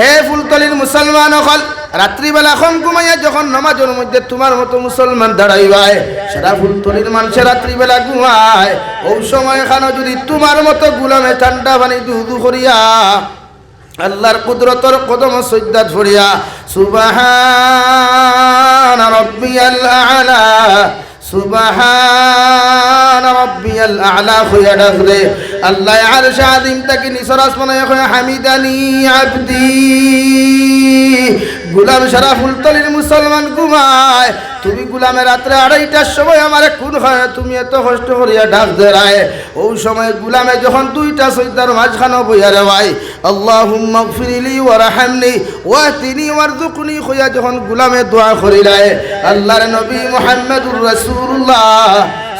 হে ফুলতলির মুসলমান হল রাত্রিবেলা এখন ঘুমাইয়া যখন নামাজের মধ্যে তোমার মতো মুসলমান দাঁড়াইবায় সারা ফুলতলির মানুষের রাত্রিবেলা ঘুমায় ওই সময় এখানে যদি তোমার মতো গুলামে ঠান্ডা পানি দুধু করিয়া আল্লাহর কুদরতর কদম সজদা ধরিয়া সুবহান রাব্বিয়াল আ'লা সুবহান রাব্বিয়াল আ'লা হইয়া ডাকলে আল্লাহ আরশ আযীম তাকে নিচের আসমানে কয় হামিদানি আবদি গুলাম সারা ফুলতলির মুসলমান ঘুমায় তুমি গুলামের রাত্রে 2:30টার সময় আমারে কোন হয় তুমি এত কষ্ট করিয়া ডাক দেরায় ওই সময় গুলামে যখন দুইটা সজদার মাঝখানে বইয়া রে ভাই আল্লাহুম্মা গফিরলি ওয়ারহামনি ওয়াহদিনি ওয়ারযুকনি কইয়া যখন গুলামে দোয়া করিলায় আল্লাহর নবী মুহাম্মদুর রাসূলুল্লাহ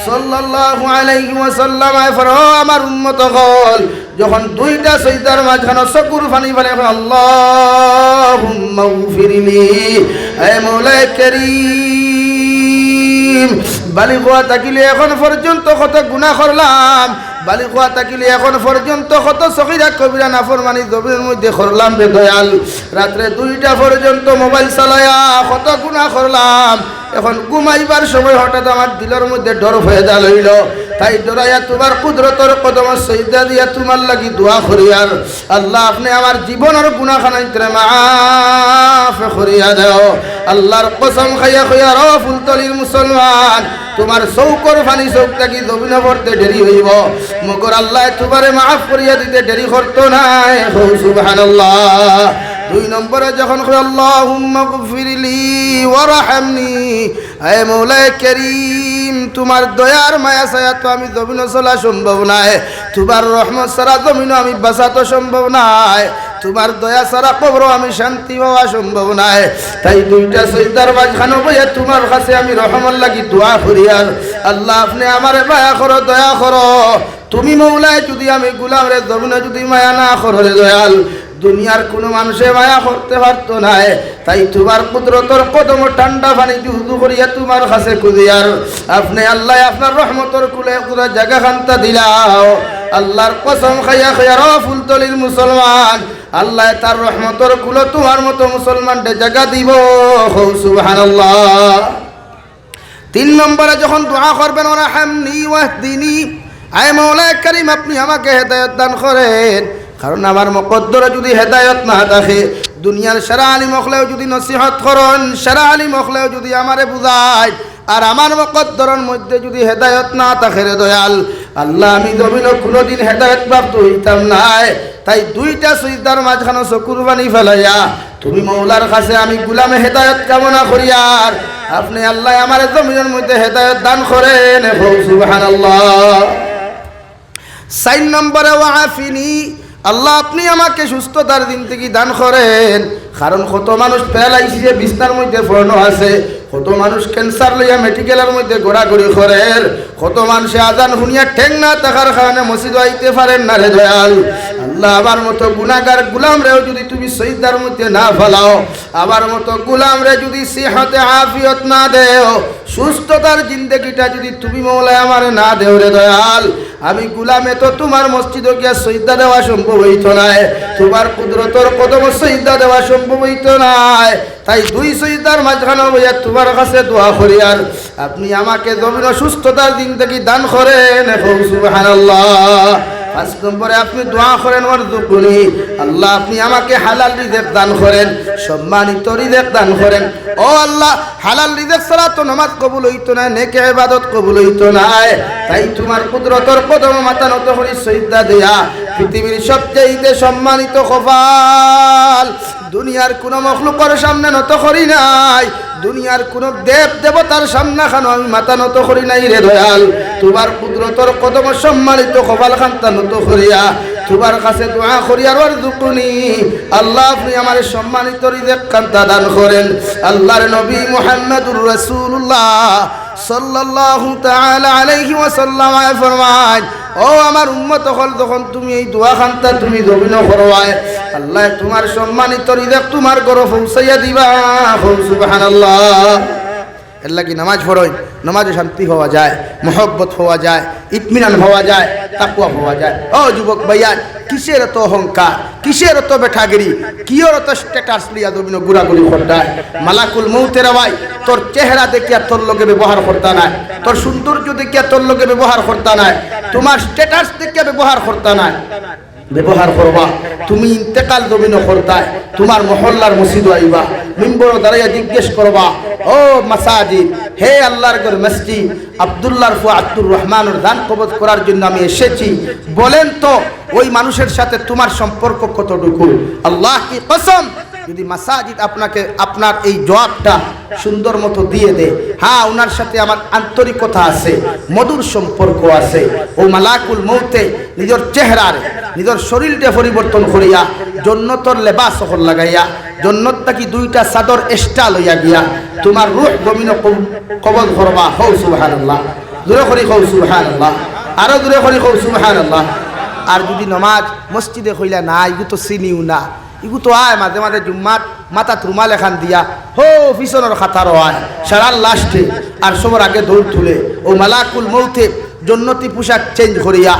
সাল্লাল্লাহু আলাইহি ওয়াসাল্লাম ফরো আমার উম্মত হল যখন দুইটা সজদার মাঝখানে চকুর পানি ফেলে আল্লাহুম্মা গফিরলি হে মওলা কারীম বালিগ হওয়া থাকিলে এখন পর্যন্ত কত গুনাহ করলাম বালিগ হওয়া থাকিলে এখন পর্যন্ত কত সগীরা কবিরা নাফরমানি জমিনের মধ্যে করলাম রে দয়াল রাত্রে 2টা পর্যন্ত মোবাইল চালায়া কত গুনাহ করলাম এখন ঘুমাইবার সময় হঠাৎ আমার দিলের মধ্যে ডর ফয়দা লইল তাই ডরাইয়া তোমার কুদরতর কদম সজদা দিয়া তোমার লাগি দোয়া করি আর আল্লাহ আপনি আমার জীবনের গুনাহখানাইতে মাফ করিয়া দাও আল্লাহর কসম খাইয়া কইয়া র ফুলতলির মুসলমান তোমার চৌকর ফানি চৌক থাকি জমিনে পড়তে দেরি হইব মগর আল্লাহ তোমারে মাফ করিয়া দিতে দেরি করতো নাই সুবহানাল্লাহ 2 নম্বরে যখন আল্লাহুম্মা গফিরলি ওয়ারহামনি হে মওলা কারীম তোমার দয়ার মায়া ছায়া তো আমি জমিনে চলা সম্ভব নয় তোমার রহমত ছাড়া জমিনে আমি বাঁচাতো সম্ভব নয় তোমার দয়া ছাড়া কবর আমি শান্তি পাওয়া সম্ভব নয় তাই 2টা সজদার মাঝখানে বইয়া তোমার কাছে আমি রহমত লাগি দোয়া করি আর আল্লাহ আপনি আমারে মায়া করো দয়া করো তুমি মওলা যদি আমি গোলাম রে জমিনে যদি মায়া না করো রে দয়াল দুনিয়ার কোনো মানুষে মায়া করতে পারতো না তাই তোমার কুদরতর কদম ঠান্ডা পানি জুহু করিয়া তোমার কাছে খুঁজিয়ার আপনি আল্লাহ আপনার রহমতর কুলে পুরো জায়গা খান্তা দিলাও আল্লাহর কসম খাইয়া খাইয়া র ফুলতলির মুসলমান আল্লাহ তার রহমতর কুলে তোমার মতো মুসলমানদের জায়গা দিব সুবহানাল্লাহ 3 নম্বরে যখন দোয়া করবেন ওয়ারহামনি ওয়াহদিনি আয় মওলা কারীম আপনি আমাকে হেদায়েত দান করেন কারণ আমার মুকদ্দরে যদি হেদায়েত না থাকে দুনিয়ার সারা আলিম হলেও যদি নসিহত করেন সারা আলিম হলেও যদি আমারে বুঝায় আর আমার মুকদ্দরের মধ্যে যদি হেদায়েত না থাকে রে দয়াল আল্লাহ আমি জমিনে কোনোদিন হেদায়েত প্রাপ্ত হইতাম না তাই 2টা সজদার মাঝখানে চকুর পানি ফেলাইয়া তুমি মওলার কাছে আমি গোলামে হেদায়েত কামনা করি আর আপনি আল্লাহ আমার জমিনের মধ্যে হেদায়েত দান করেন সুবহানাল্লাহ 4 নম্বরে ওয়াফিনি আল্লাহ আপনি আমাকে সুস্থতার দিন থেকে দান করেন কারণ কত মানুষ প্যারালাইসিসে বিছনার মধ্যে পড়নো আছে কত মানুষ ক্যান্সার লইয়া মেডিকেলের মধ্যে ঘোরাঘুরি করেন কত মানুষে আজান শুনিয়া ঠেং না থাকার কারণে মসজিদ আইতে পারেন না রে দয়াল আল্লাহ আমার মতো গুনাহগার গোলাম রেও যদি তুমি সজদার মধ্যে না ফেলাও আমার মতো গোলাম রে যদি সিহতে আফিয়ত না দেও সুস্থতার জিন্দেগিটা যদি তুমি মওলা আমারে না দেও রে দয়াল আমি গোলামে তো তোমার মসজিদে গিয়া সজদা দেওয়া সম্ভব হইতো না তোমার কুদরতর কদম সজদা দেওয়া সম্ভব হইতো না তাই 2 সজদার মাঝখানে বইয়া তোমার কাছে দোয়া করি আর আপনি আমাকে জমিনে সুস্থতার জিন্দেগি দান করেন সুবহানাল্লাহ 5 নম্বরে আপনি দোয়া করেন ওয়ারযুকনি আল্লাহ আপনি আমাকে হালাল রিজিক দান করেন সম্মানিত রিজিক দান করেন ও আল্লাহ হালাল রিজিক ছাড়া তো নামাজ কবুল হইতো না নেক ইবাদত কবুল হইতো না তাই তোমার কুদরতর কদম মাথা নত করি সজদা দেয়া পৃথিবীর সবচেয়ে সম্মানিত কপাল দুনিয়ার কোন মখলুকের সামনে নত করি নাই দুনিয়ার কোন দেব দেবতার সামনে খানো আমি মাথা নত করি নাই রে দয়াল তোমার কুদরতর কদম সম্মানিত কপাল খান্তা নত করিয়া তোমার কাছে দোয়া করি আর ওয়ারযুকনি আল্লাহ আপনি আমার সম্মানিত রিজিক খান্তা দান করেন আল্লাহর নবী মুহাম্মদুর রাসূলুল্লাহ সাল্লাল্লাহু তাআলা আলাইহি ওয়াসাল্লাম ফরমান ও আমার উম্মত হল যখন তুমি এই দোয়া খান্তা তুমি জমিনে করবায় আল্লাহ তোমার সম্মানিত রিজিক তোমার ঘরে পৌঁছাইয়া দিবা সুবহানাল্লাহ এর লাগি নামাজ পড়ই নামাজে শান্তি হওয়া যায় মহব্বত হওয়া যায় ইতমিনান হওয়া যায়, তাকওয়া হওয়া যায়। ও যুবক ভাইয়া, কিসের এত অহংকার, কিসের এত বেঠাগিরি, কিয়র এত স্ট্যাটাস লিয়া দবিনো গুড়াগুড়ি করতায়? মালাকুল মৌতের ভাই তোর চেহারা দেখিয়া তোর লগে ব্যবহার করতা নাই, তোর সৌন্দর্য দেখিয়া তোর লগে ব্যবহার করতা নাই, তোমার স্ট্যাটাস দেখিয়া ব্যবহার করতা নাই। ব্যবহার করবা তুমি ইন্তেকাল জমিন করতায়, তোমার মহল্লার মসজিদ আইবা, মিম্বর দাঁড়াইয়া জিজ্ঞেস করবা, ও মাসাজিদ, হে আল্লাহর ঘর মসজিদ, আব্দুল্লাহর ফুয়া আব্দুর রহমানের দান কবজ করার জন্য আমি এসেছি, বলেন তো ওই মানুষের সাথে তোমার সম্পর্ক কতটুকু? আল্লাহ কি কসম, যদি মাসাজিদ আপনাকে আপনার এই জবাবটা সুন্দর মতো দিয়ে দে, হ্যাঁ ওনার সাথে আমার আন্তরিকতা আছে, মধুর সম্পর্ক আছে, ও মালাকুল মৌতে নিজের চেহারার নিজের শরীরটা পরিবর্তন করিয়া জন্নতর লেবাস হল লাগাইয়া জন্নত থাকি দুইটা চাদর এক্সট্রা লইয়া গিয়া তোমার রূহ জমিন কবজ করবা। হৌ সুবহানাল্লাহ, দূরে করি হৌ সুবহানাল্লাহ, আরো দূরে করি হৌ সুবহানাল্লাহ। আর যদি নমাজ মসজিদে কইলা না, ইগু তো চিনিও না, ইগু তো আয় মাঝে মাঝে জুম্মাত মাথাত রুমাল এখান দিয়া হো পিছনের খাতারও আয় সারার লাস্টে আর সবার আগে দৌড় তুলে ও মালাকুল মৌতে জন্নতি পোশাক চেঞ্জ করিয়া,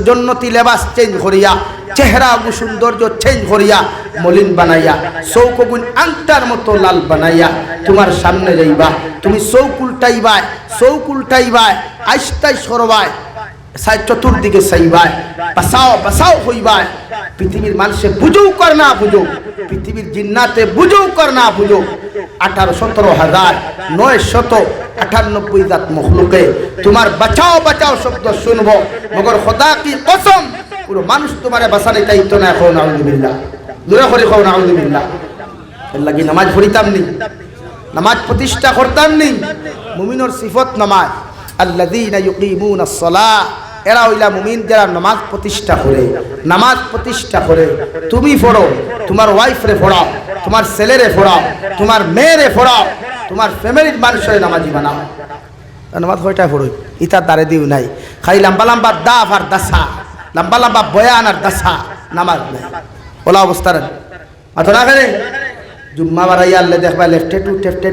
জন্নতি লেবাস চেঞ্জ করিয়া, চেহারা সৌন্দর্য চেঞ্জ করিয়া মলিন বানাইয়া চৌকগুন আংটার মতো লাল বানাইয়া তোমার সামনে যাইবা। তুমি চৌক উল্টাইবায় আইস্তাই সরবায়, চতুর্দিকে চাইবায়, বাসাও হইবায়। পৃথিবীর মানুষে বুঝুক কর না বুঝুক, পৃথিবীর জিন্নাতে বুঝুক কর না বুঝুক, 18,17,998 জাত মখলুকে তোমার বাঁচাও শব্দ শুনবো, মগর খোদা কি কসম পুরো মানুষ তোমারে বাঁচালে দায়িত্ব না। এখন আউযুবিল্লাহ, দূরে করে খাও না আউযুবিল্লাহ। এর লাগি নামাজ পড়িতাম নি, নামাজ প্রতিষ্ঠা করতাম নি। মুমিনের সিফত নামাজ, আল্লাযীনা ইউকিমুনাস সালাহ, এরা হইলা মুমিন যারা নামাজ প্রতিষ্ঠা করে। নামাজ প্রতিষ্ঠা করে তুমি পড়ো, তোমার ওয়াইফরে পড়াও, তোমার ছেলেরে পড়াও, তোমার মেয়েরে পড়াও, তোমার ফ্যামিলির মানুষের নামাজি বানাও। নামাজ কয়টা পড়ো ইতার দ্বারে দিও নাই, খালি লম্বা দাফ আর দাসা, লম্বা বয়ান আর দাসা, নামাজ নাই। ওলা অবস্থার মাথা না খেলে জুম্মা বাড়াইয়া আল্লে দেখবা লেফটে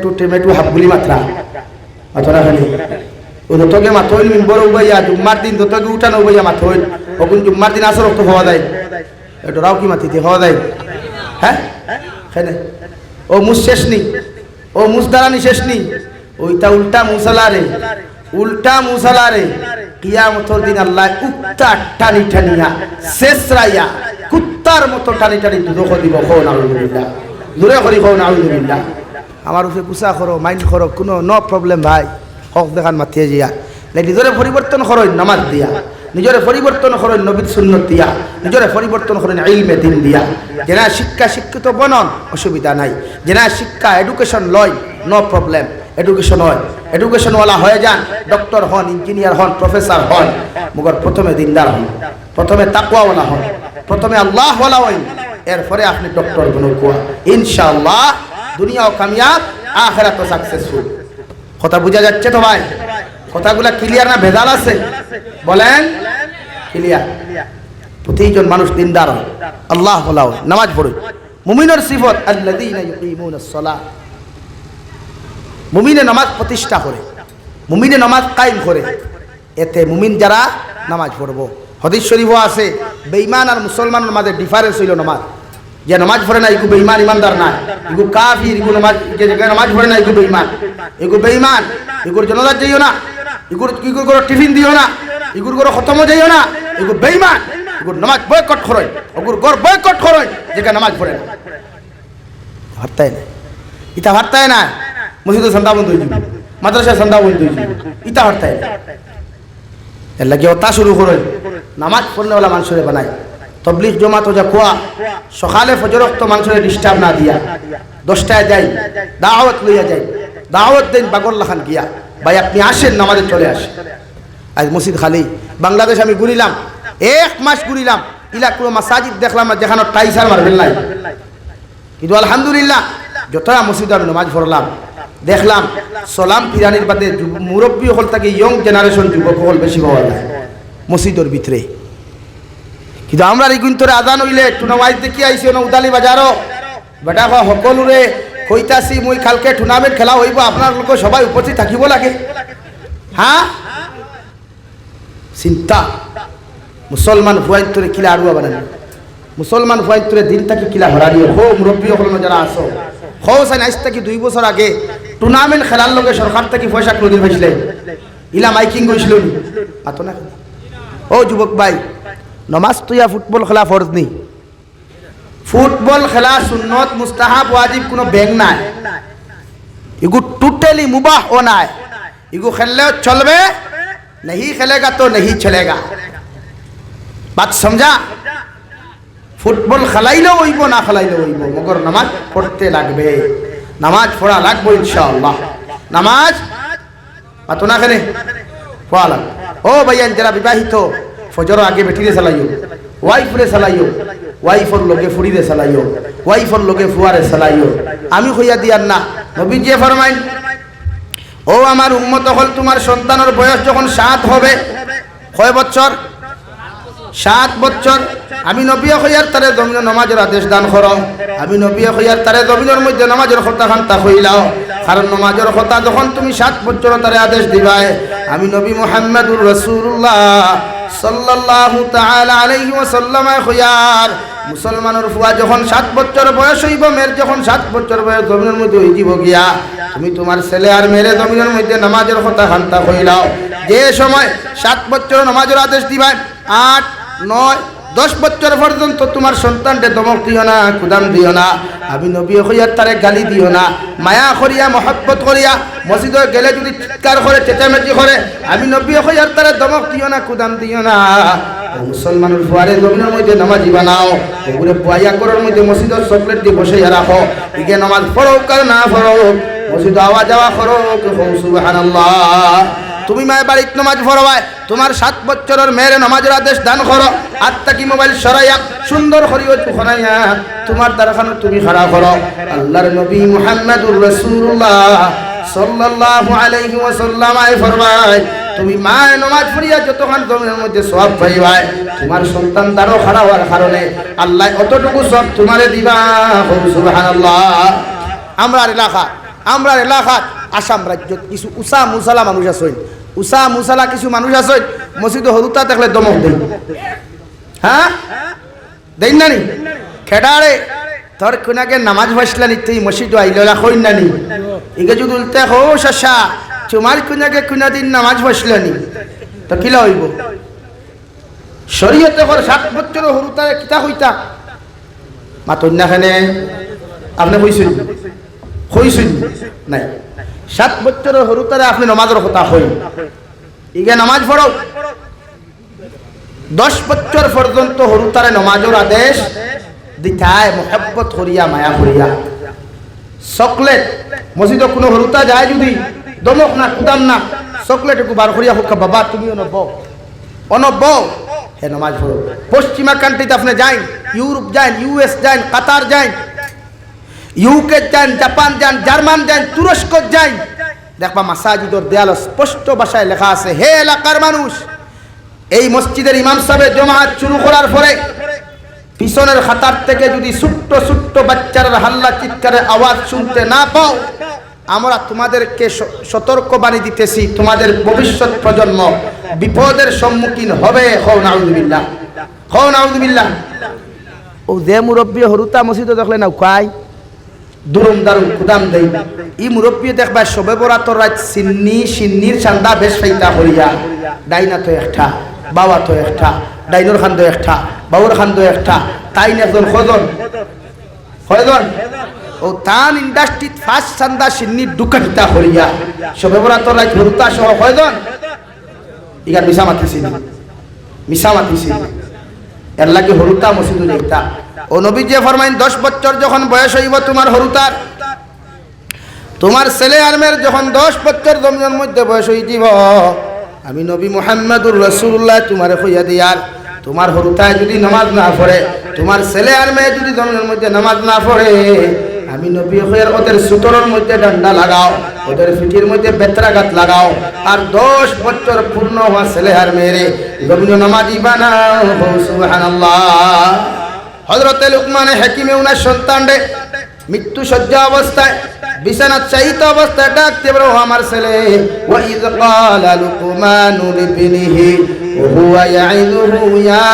টু টেমেটু হাফগুলি মাত্রা মাথা না খেলে ও যতকে মাথইল মিম্বর উবাইয়া জুম্মার দিন যতকে উঠানো উবাইয়া মাথইল ওগুন জুম্মার দিন আসর রক্ত হওয়া যায় ডরাও কি মাতিতে হওয়া যায়। হ্যাঁ খেলে ও মুস শেষ নি, ও মুস দাঁড়ানি শেষ নি, ওইটা উল্টা মুসালারে কিয়ামতের দিন আল্লাহ উক্তা টানি টানিয়া শেষরাইয়া কুত্তার মতো টানি দুধ দিব। খো নাউযুবিল্লাহ, দূরে করি খো নাউযুবিল্লাহ। আমার উপরে গুসা করো, মাইন্ড করো, কোনো নো প্রবলেম ভাই, হক দেখান মাতিয়ে দিয়া নিজরে পরিবর্তন করেন নামাজ দিয়া, নিজরে পরিবর্তন করেন নবীর সুন্নত দিয়া, নিজরে পরিবর্তন করেন ইলমে দিন দিয়া। যেনা শিক্ষিত বনন অসুবিধা নাই, যেনা শিক্ষা এডুকেশন লয় নো প্রবলেম, এডুকেশনওয়ালা হয়ে যান, ডক্টর হন, ইঞ্জিনিয়ার হন, প্রফেসর হন, মগর প্রথমে দিনদার হন, প্রথমে তাকওয়াওয়ালা হন, প্রথমে আল্লাহওয়ালা হন, এরপরে আপনি ডক্টর বনুন। ইনশাআল্লাহ দুনিয়াও কামিয়াব, আখিরাতও সাকসেসফুল। কথা বোঝা যাচ্ছে তো ভাই? কথাগুলা ক্লিয়ার না ভেজাল আছে? বলেন ক্লিয়ার। প্রতিজন মানুষ দিনদার হয়, আল্লাহওয়ালা হয়, নামাজ পড়ুন। মুমিনের সিফত আল্লাযীনা ইউকিমুনাস সালাহ, মুমিনে নামাজ প্রতিষ্ঠা করে, মুমিনে নামাজ কায়েম করে। এতে মুমিন যারা নামাজ পড়বো, হাদিস শরীফও আছে বেঈমান আর মুসলমানের মাঝে ডিফারেন্স হইল নামাজ। যে নামাজ পড়ে না এগু বেঈমান, ইমানদার না, এগু কাফির। এগু নামাজ পড়ে না এগু বেঈমান, এগু বেঈমান। এগুর জনজাত যাইও না, এগুর করে টিফিন দিও না, এগুর করে খতমও যাইও না, এগু বেঈমান। এগুর নামাজ বয়কট করেন, এগুর গড় বয়কট করেন, যেখানে নামাজ পড়ে না। ভাবতাই না, ইটা ভাবতাই না। মসজিদে সন্ধ্যা বন্ধ হয়ে যাবে, মাদ্রাসায় সন্ধ্যা বন্ধ হয়ে যাবে, ইটা হরতাই না। এর লাগে ওটা শুরু করেন, নামাজ পড়নেওয়ালা মানুষের বানায়। তবলিগ জমাত যা খোয়া সকালে ফজর তো মানুষের ডিস্টার্ব না দিয়া 10টায় যাই, দাওয়াত লইয়া যাই, দাওয়াত দেন বাগল্লা খান গিয়া, ভাই আপনি আসেন নামাজে চলে আসেন। আজ মসজিদ খালি। বাংলাদেশ আমি ঘুরিলাম, 1 মাস ঘুরিলাম, ইলা কোনো মাসাজিদ দেখলাম না যেখানে টাইসার মারবেন নাই। কিন্তু আলহামদুলিল্লাহ যতটা মসজিদে আমি নামাজ পড়লাম, দেখলাম সালাম ফিরানির বাদে মুরব্বী হল থেকে ইয়ং জেনারেশন যুবক হল বেশি পাওয়া যায় মসজিদের ভিতরে। কিন্তু আমরা এই গুন্তরে আজান হইলে টুর্নামেন্ট দেখি আইসি না উদালি বাজারও বেটা সকলোরে কইতাছি মই কালকে টুর্নামেন্ট খেলা হইব, আপনার লোক সবাই উপস্থিত থাকিব লাগে। হ্যাঁ চিন্তা মুসলমান ফুয়াইতরে কিলা আড়ুয়া বানান মুসলমান ফুয়াইতরে দিনটাকে কিলা হরারিও হো মুরব্বী হলো যারা আসো হো সাইন আজ থেকে 2 বছর আগে টুর্নামেন্ট খেলার লগে সরকার থেকে পয়সা করে দিয়েছিল ইলা মাইকিং কইছিল আতো না ও যুবক ভাই নামাজ তুইয়া ফুটবল খেলা ফরজ নেই ফুটবল খেলা সুন্নত মুস্তাহাব ওয়াজিব কোনো ব্যাং নাই এগু টোটালি মুবাহ ও নাই এগু খেললে চলবে नहीं खेलेगा तो नहीं चलेगा बात समझा फुटबल খেলাইলেও হইব না খেলাইলেও হইব মগর নামাজ পড়তে লাগবে নামাজ পড়া লাগবে ইনশাআল্লাহ নামাজ আতো না খেলে পড়া লাগবে ও ভাইয়ান যারা বিবাহিত ফজর আগে বেটি রে চালাইও ওয়াইফ রে চালাইও ওয়াইফর লগে ফুড়ি রে চালাইও ওয়াইফর লগে ফুয়ারে চালাইও আমি কইয়া দিয়ার না নবী যে ফরমাইন ও আমার উম্মত হল তোমার সন্তানের বয়স যখন 7 হবে কয় বছর 7 বছর আমি নবী কইয়ার তারে জমিন নামাজের আদেশ দান করো আমি নবী কইয়ার তারে জমিনের মধ্যে নামাজের কথা খান্তা কইলাও কারণ নামাজের কথা যখন তুমি 7 বছর তারে আদেশ দিবাই আমি নবী মুহাম্মদুর রাসূলুল্লাহ সাল্লাল্লাহু তাআলা আলাইহি ওয়াসাল্লাম কইয়ার মুসলমানের ফুয়া যখন 7 বছর বয়স হইব মেয়ের যখন 7 বছর বয়স জমিনের মধ্যে হইব গিয়া তুমি তোমার ছেলে আর মেয়ের জমিনের মধ্যে নামাজের কথা খান্তা কইলাও যে সময় 7 বছর নামাজের আদেশ দিবাই 8 9 10 বছর পর্যন্ত তোমার সন্তানকে দমক দিও না কুদাম দিও না আমি নবী কইয়ার তারে গালি দিও না মায়া করিয়া মহব্বত করিয়া মসজিদে গেলে যদি চিৎকার করে চেঁচামেচি করে আমি নবী কইয়ার তারে দমক দিও না কুদাম দিও না মুসলমানের ফুয়ারে জমিনের মধ্যে নামাজি বানাও ওগুলো বয়া করার মধ্যে মসজিদের চকলেট দিয়ে বসে রাখো এগে নামাজ পড়ো কার না পড়ো মসজিদে আওয়াজ যাওয়া করো সুবহানাল্লাহ তুমি মায়ের বাড়িত নামাজ পড়াবাই তোমার 7 বছরের মেয়ের নামাজের আদেশ দান করো আত্তা কি মোবাইল সরাইয়া সুন্দর করিও চুখনাইয়া তোমার দরখানো তুমি খাড়া করো আল্লাহর নবী মুহাম্মদুর রাসূলুল্লাহ সাল্লাল্লাহু আলাইহি ওয়াসাল্লাম ফরমায় তুমি মায়ের নামাজ পড়িয়া যতক্ষণ জমিনের মধ্যে সওয়াব পাইবাই তোমার সন্তান দ্বারও খাড়া হওয়ার কারণে আল্লাহ অতটুকু সব তোমারে দিবা সুবহানাল্লাহ আমরা এলাকা আসাম রাজ্যত কিছু উষা মুসালা মানুষ আছে উষা মুসালা কিছু মানুষ আছে মসজিদে হরুতা দেখলে দমক দেই হ্যাঁ দেই না নি খেডারে তোর কোনাকে নামাজ পড়ছলানি তুই মসজিদে আইলা কই না নি ইগে যদি উল্টা হো শাশা তোমার কোনাকে কোনা দিন নামাজ পড়ছলানি তো কিলা হইব শরীয়তে কর 7 বছর হরুতা কিতা কইতা মাতন না খানে আপনি কইছেন নাই 7 বছর হরুতারে আপনি নামাজের কথা কই ইগে নামাজ পড়ো 10 বছর পর্যন্ত হরুতারে নামাজের আদেশ দিতায় মোহাব্বত করিয়া মায়া করিয়া চকলেট মসজিদে কোনো হরুতা যায় যদি দমক না কুদাম না চকলেট একটু বার করিয়া হোক বাবা তুমি অনব হে নামাজ পড়ো পশ্চিমা কান্ট্রিতে আপনি যান ইউরোপ যান ইউএস যান কাতার যান ইউকে যান জাপান যান জার্মান যান তুরস্ক যান দেখবা মাসাজিদের দেয়াল স্পষ্ট ভাষায় লেখা আছে হে এলাকার মানুষ এই মসজিদের ইমাম সাহেব জমাত শুরু করার পরে পিছনের খাতার থেকে যদি ছোট্ট ছোট্ট বাচ্চাদের হাল্লা চিৎকারের আওয়াজ শুনতে না পাও আমরা তোমাদেরকে সতর্ক বাণী দিতেছি তোমাদের ভবিষ্যৎ প্রজন্ম বিপদের সম্মুখীন হবে হও নাউযুবিল্লাহ ও যে মুরব্বী হরুতা মসজিদে দেখলে না কয় দুরুম দারুম কুদাম দেই ই মুরব্বী দেখবা সবে বরাতর রাত সিন্নির চান্দা বেশ ফাইতা করিয়া ডাইনা তো একটা বাবা তো একটা ডাইনোর খান তো একটা বাবুর খান তো একটা তাই একজন কয়জন ও তান ইন্ডাস্ট্রি ফার্স্ট চান্দা সিন্নির দুকাটিতা করিয়া সবে বরাতর রাত হরুতা সহ কয়জন ইগার মিশা মাতিছি এর লাগে হরুতা মসজিদে যাইতা ও নবী যে ফরমাইন 10 বছর যখন বয়স হইব তোমার হরুতার তোমার ছেলে আর মেয়ের যখন 10 বছর জমিনের মধ্যে বয়স হই যাব আমি নবী মুহাম্মদুর রাসূলুল্লাহ তোমারে কইয়া দিয়ার তোমার হরুতায় যদি নামাজ না পড়ে তোমার ছেলে আর মেয়ে যদি জমিনের মধ্যে নামাজ না পড়ে আমি নবী কইয়ার ওদের সুতরের মধ্যে ডান্ডা লাগাও ওদের পিঠির মধ্যে বেত্রাঘাত লাগাও আর 10 বছর পূর্ণ হওয়া ছেলে আর মেয়েরে জমিনে নামাজি বানাও সুবহানাল্লাহ হযরতে লুকমান হাকিমে উনার সন্তানরে মৃত্যু শয্যা অবস্থায় বিছানা চাইত অবস্থায় ডাকতে বলো আমার ছেলে ওয়া ইয ক্বালা লুকমানু লিবনিহি ওয়া ইয়াইযুহু ইয়া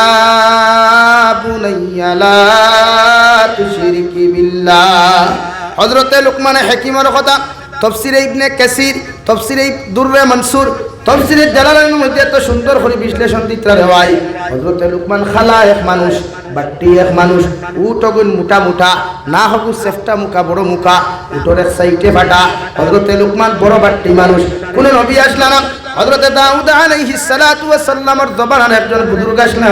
বুনাইয়া লা তুশরিকি বিল্লাহ। হযরতে লুকমানে হাকিমের কথা তাফসীরে ইবনে কাসির, তাফসীরে দুররে মনসুর, তাফসীরে জালালাইনের মধ্যে এত সুন্দর করে বিশ্লেষণ দিতে রেওয়াই। হযরতে লুকমান খালা এক মানুষ, বাট্টি এক মানুষ, উটগুন মোটা মোটা, না হবু সেফটা মুখা বড় মুখা, উটর এক সাইডে ফাটা। হযরতে লুকমান বড় বাট্টি মানুষ, কোন নবী আসলা না। হযরতে দাউদ আলাইহিস সালাতু ওয়াস সালামের জবানের একজন বুজুর্গ আসলা।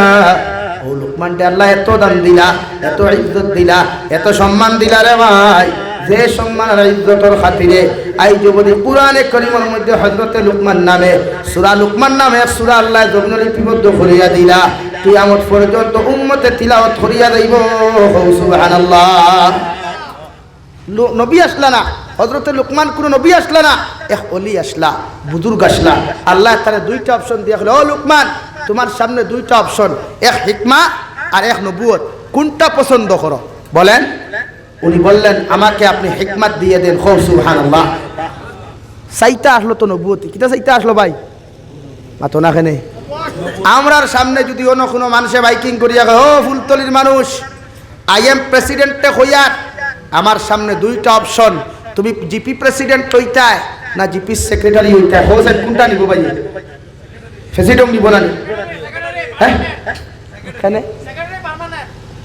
ও লুকমানকে আল্লাহ এত দাম দিলা, এত ইজ্জত দিলা, এত সম্মান দিলা রে ভাই, যে সম্মান আর ইজ্জতের খাতিরে আই যদি কুরআনে কারীমের মধ্যে হযরতে লুকমান নামে সূরা লুকমান নামে এক সূরা আল্লাহ জমিনে লিপিবদ্ধ করিয়া দিলা, কিয়ামত পর্যন্ত উম্মতে তিলাওয়াত করিয়া যাইব। সুবহানাল্লাহ। নবী আসলা না, হযরতে লুকমান কোন নবী আসলা না, এক ওলি আসলা, বুজুর্গ আসলা। আল্লাহ তারে দুইটা অপশন দিয়া হলো, ও লুকমান তোমার সামনে দুইটা অপশন, এক হিকমা আর এক নবুয়ত, কোনটা পছন্দ করো বলেন? উনি বললেন আমাকে আপনি হিকমত দিয়ে দেন। সুবহানাল্লাহ। সাইতা আসলো তো নবুয়তি, কিটা সাইতা আসলো ভাই মাতো না কেনে? আমরার সামনে যদি অন্য কোনো মানুষে বাইকিং করিয়া ও ফুলতলির মানুষ আই এম প্রেসিডেন্টে হইয়ার, আমার সামনে দুইটা অপশন, তুমি জিপি প্রেসিডেন্ট হইতায় না জিপি সেক্রেটারি হইতায়, হোসেন কোনটা নিব ভাই? প্রেসিডেন্ট নিব না? হ্যাঁ কেন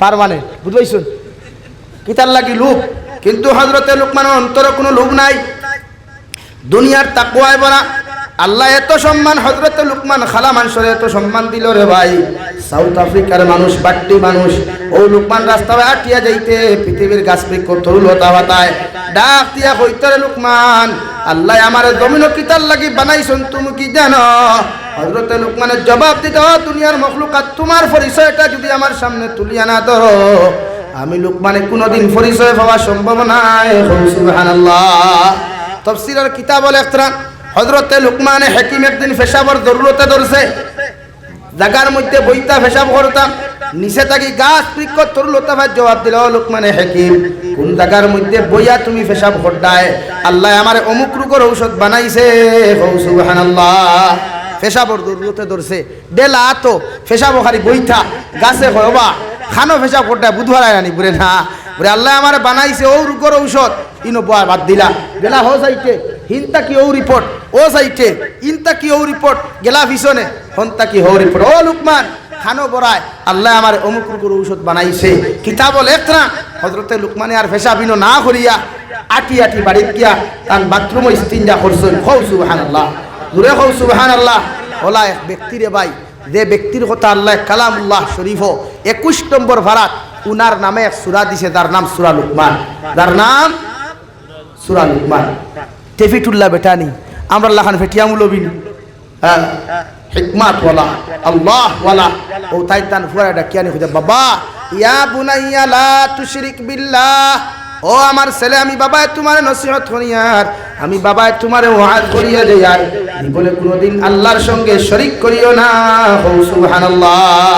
পারমানেন্ট বুঝবাইছুন কিতার লাগি লোক। কিন্তু হযরতে লুকমানের অন্তরে কোনো লোভ নাই, দুনিয়ার তাকওয়ায় বলা। আল্লাহ এত সম্মান হযরতে লুকমান খালা মানুষের এত সম্মান দিল রে ভাই। সাউথ আফ্রিকার মানুষ, বাট্টি মানুষ, ও লুকমান রাস্তায় আটিয়া যাইতে পৃথিবীর গাছ বৃক্ষ তরুল হতা হতায় ডাক দিয়া কইতে রে লুকমান, আল্লাহ আমার জমিন কিতার লাগি বানাইছুন তুমি কি জানো? হযরতে লুকমানের জবাব দিতে, দুনিয়ার মখলুকাত তোমার পরিচয়টা যদি আমার সামনে তুলিয়া না ধরো, আমি লুকমানে কোনোদিন পরিচয় পাওয়া সম্ভব নাই। সুবহানাল্লাহ। তাফসীরের কিতাব লেখরা হযরতে লুকমানে হাকিম একদিন পেশাবর জরুরতে ধরছে, জায়গার মধ্যে বইতা পেশাব করতাম, নিচে থাকি গাছ বৃক্ষ তরুলতা ভাই জবাব দিল, লুকমানে হাকিম কোন জায়গার মধ্যে বইয়া তুমি পেশাব করতায়? আল্লাহ আমার অমুক রোগের ঔষধ বানাইছে। সুবহানাল্লাহ। পেশাবর জরুরতে ধরছে, ডেলা তো পেশাব খালি বইতা গাছে হবা খানো পেশাব করতে বুধবার আনি বলে না বলে আল্লাহ আমার বানাইছে ও রোগের ঔষধ, ইনো বয়া বাদ দিলা গেলা হো যাইতে হিনতা কি ও রিপোর্ট, ও যাইতে ইনতা কি ও রিপোর্ট গেলা পিছনে হন্তা কি হো রিপোর্ট। ও লুকমান খানো বড়ায় আল্লাহ আমার অমুক রোগের ঔষধ বানাইছে। কিতাব লেখরা হযরতে লুকমানে আর পেশাবিনো না করিয়া আটি আটি বাড়িত গিয়া তার বাথরুমে ইস্তিনজা করছেন। সুবহানাল্লাহ। দূরে সুবহানাল্লাহ। ওলা এক ব্যক্তিরে ভাই, যে ব্যক্তির কথা আল্লাহ কালামুল্লাহ শরীফ 21 নম্বর ভারাত উনার নামে এক সূরা দিছে, তার নাম সূরা লুকমান, তার নাম সূরা লুকমান। তেফিটুল্লাহ বেটানি আমরা লাখান ফেটিয়ামুলবিন হিকমাত ওয়ালা আল্লাহ ওয়ালা ও তাইতান ফুরাটা কিয়ানি খুঁজে, বাবা ইয়া বুনাইয়া লা তুশরিক বিল্লাহ, ও আমার ছেলে আমি বাবায় তোমার নসিহত করিয়ার, আমি বাবায় তোমার ওয়াজ করিয়া যাইয়ার, বলে কোনদিন আল্লাহর সঙ্গে শরীক করিও না। সুবহানাল্লাহ।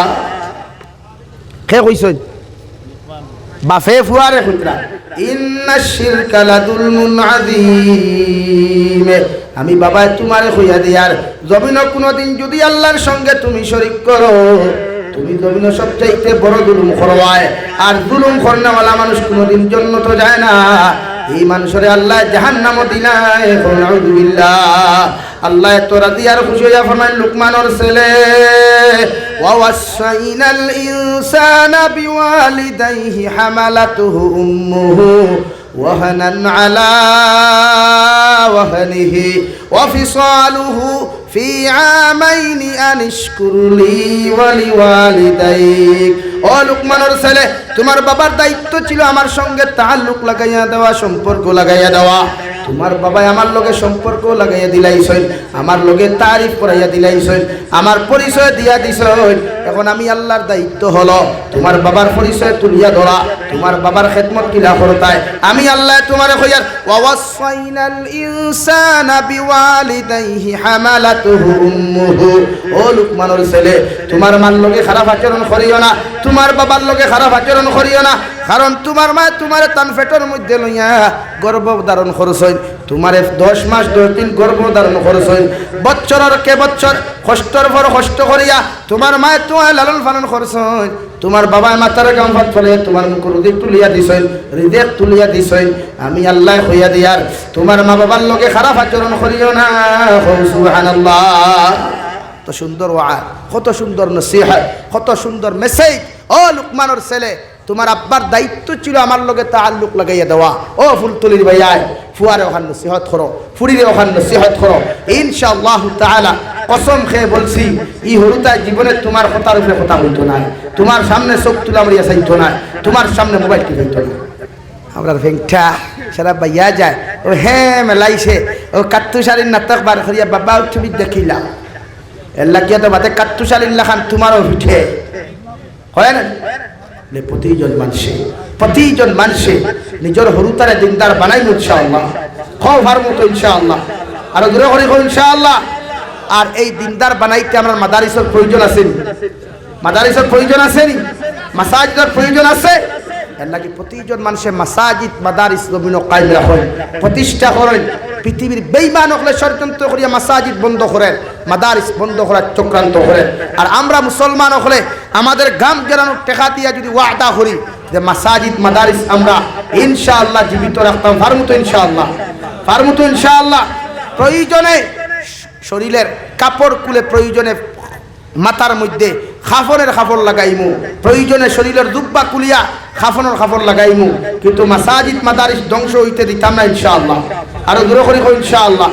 কে কইছেন? বাফে ফুয়ারে খুতরা ইন্নাশ শিরকা লাযুলমুন আযীম, আমি বাবায় তোমারে কইয়া দিয়ার, জমিন কোনদিন যদি আল্লাহর সঙ্গে তুমি শরীক করো, তুমি জমিন সবচাইতে বড় জুলুম করবায়। আর জুলুম করনেওয়ালা মানুষ কোনদিন জান্নাতে যায় না, এই মানুষরে আল্লাহ জাহান্নামে দিলায়। নাউযুবিল্লাহ। আল্লাহ এত রাজি আর খুশি হইয়া ফরমায় লুকমানের ছেলে, ওয়া ওয়াসাইনাল ইনসানা বিওয়ালিদাইহি হামালাতুহু উম্মুহু ওয়াহানান আলা ওয়াহানিহি ওয়া ফিসালুহু ফি আমাইনি আনিশকুর লি ওয়া লিওয়ালিদাইক। ও লুকমানের ছেলে, তোমার বাবার দায়িত্ব ছিল আমার সঙ্গে তাআল্লুক লাগাইয়া দেওয়া, সম্পর্ক লাগাইয়া দেওয়া। তোমার বাবাই আমার লগে সম্পর্ক লাগাইয়া দিলাইছেন, আমার লগে তারিফ করাইয়া দিলাইছেন, আমার পরিচয় দিয়া দিছেন। এখন আমি আল্লাহর দায়িত্ব হলো তোমার বাবার পরিচয় তুলিয়া ধরা, তোমার বাবার খেদমত কিলা করতায়। আমি আল্লাহ তোমারে কইয়ার ওয়া ওয়াসাইনাল ইনসানা বিওয়ালিদাইহি হামালাতুহু উম্মুহু। ও লুকমানের ছেলে, তোমার মার লগে খারাপ আচরণ করিও না, তোমার বাবার লগে খারাপ আচরণ করিও না, কারণ তোমার মা তোমারে তান পেটের মধ্যে লইয়া গর্ভ ধারণ করছইন, তোমারে 10 মাস 10 দিন গর্ভ ধারণ করছইন, বছরের কে বছর কষ্টর পর কষ্ট করিয়া তোমার মা তোমায় লালন পালন করছইন, তোমার বাবায় মাথার গাম ভাত ফলে তোমার মুখ হৃদয় তুলিয়া দিছইন, হৃদয় তুলিয়া দিছইন। আমি আল্লাহ হইয়া দিয়ার তোমার মা বাবার লগে খারাপ আচরণ করিও না। সুবহানাল্লাহ। কত সুন্দর ওয়াজ, কত সুন্দর নসিহত, কত সুন্দর মেসেজ। ও লুকমানের ছেলে, তোমার আব্বার দায়িত্ব ছিল আমার লগে তাআল্লুক লাগাইয়া দেওয়া। ও ফুলতুলির ভাইয়া, ফুয়ারে ওখান নসিহত করো, ফুরিরে ওখান নসিহত করো। ইনশাআল্লাহ তাআলা কসম খেয়ে বলছি, এই হরুতা জীবনে তোমার কথার উপরে কথা বলতো না, তোমার সামনে চোখ তুলা মারিয়া চাইতো না, তোমার সামনে মোবাইল টিপাইতো না। আমরা ভেংটা সারা বাইয়া যায়, ও হ্যাঁ মেলাইছে, ও কাত্তু শালীন নাটক বার করিয়া বাবা তুমি দেখিলা এল্লা গিয়া তো বাতে কাত্তু শালীন লাখান তোমারও উঠে হয় না। প্রতিজন মানুষে নিজের হরুতারে দিনদার বানাইব ইনশাআল্লাহ, খাও ভার মতো ইনশাআল্লাহ, আরো দূরে করে খাও ইনশাআল্লাহ। আর এই দিনদার বানাইতে আমার মাদারিসের প্রয়োজন আছে, মাদারিসের প্রয়োজন আছে, মাসাজিদের প্রয়োজন আছে। এর লাগি প্রতিজন মানুষের মাসাজিদ মাদারিস জমিন কায়েম রাখেন, প্রতিষ্ঠা করেন। পৃথিবীর বেঈমান হলে ষড়যন্ত্র করিয়া মাসাজিদ বন্ধ করেন, মাদারিস বন্ধ করার চক্রান্ত করেন। আর আমরা মুসলমান হলে আমাদের গাম গেরানোর টেকা দিয়া যদি ওয়াদা করি যে মাসাজিদ মাদারিস আমরা ইনশাআল্লাহ জীবিত রাখতাম, ফারমুতো ইনশাআল্লাহ, ফারমুতো ইনশাআল্লাহ। প্রয়োজনে শরীরের কাপড় খুলে, প্রয়োজনে মাথার মধ্যে খাফনের খাফর লাগাইমু, প্রয়োজনে শরীরের দুব্বা কুলিয়া খাফনের খাফর লাগাইমু, কিন্তু মাসাজিদ মাদারিস ধ্বংস হইতে দিতাম না ইনশাআল্লাহ। আরো দূরে করে ইনশাআল্লাহ।